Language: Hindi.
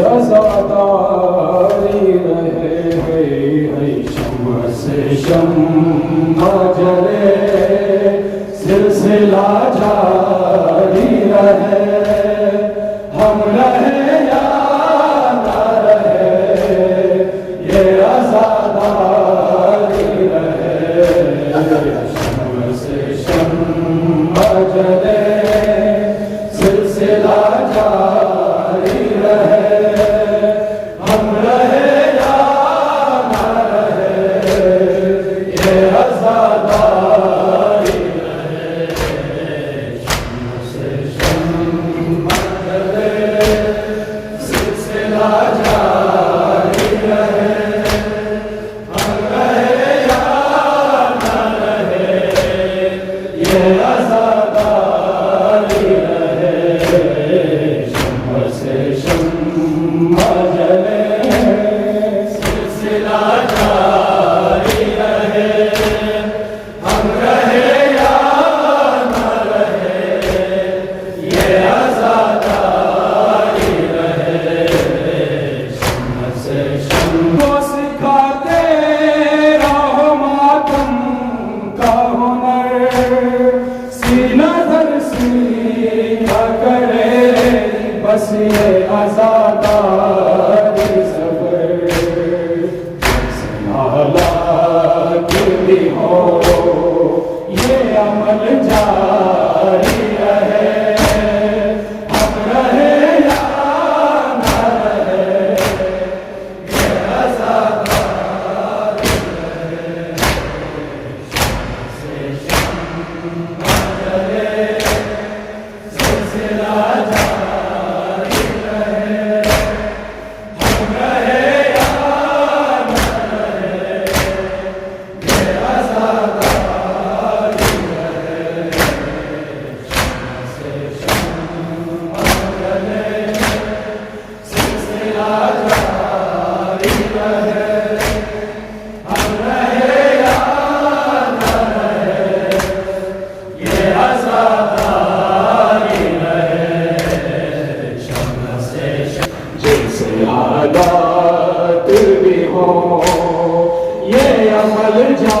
अज़ादारी रहे, शम्मा से शम्मा जले, सिलसिला जारी रहे। हम रहे या ना रहे, ये अज़ादारी रहे। शम्मा से शम्मा जले, सिलसिला जारी रहे। हम रहे या ना रहे, ये अज़ादारी रहे। शम्मा से शम्मा जले, सिलसिला जारी रहे। हम रहे या ना रहे, ये अज़ादारी रहे। शम्मा से शम्मा जले, सिलसिला जारी रहे। हम रहे या ना रहे, ये अज़ादारी रहे। शम्मा से शम्मा सिखाते रहो मातम का हुनर, सीना दर सीना करे बस ये आज़ादारी सफर। हालात भी हो ये अमल जारी रहे। हम रहे या ना रहे, ये अज़ादारी रहे। शम्मा से शम्मा जले, सिलसिला जारी रहे। हम रहे या ना रहे, ये अज़ादारी रहे। शम्मा से शम्मा जले, सिलसिला जारी रहे। हम रहे या ना रहे, ये अज़ादारी रहे। शम्मा से जैसे हालात भी हो ये अमल जा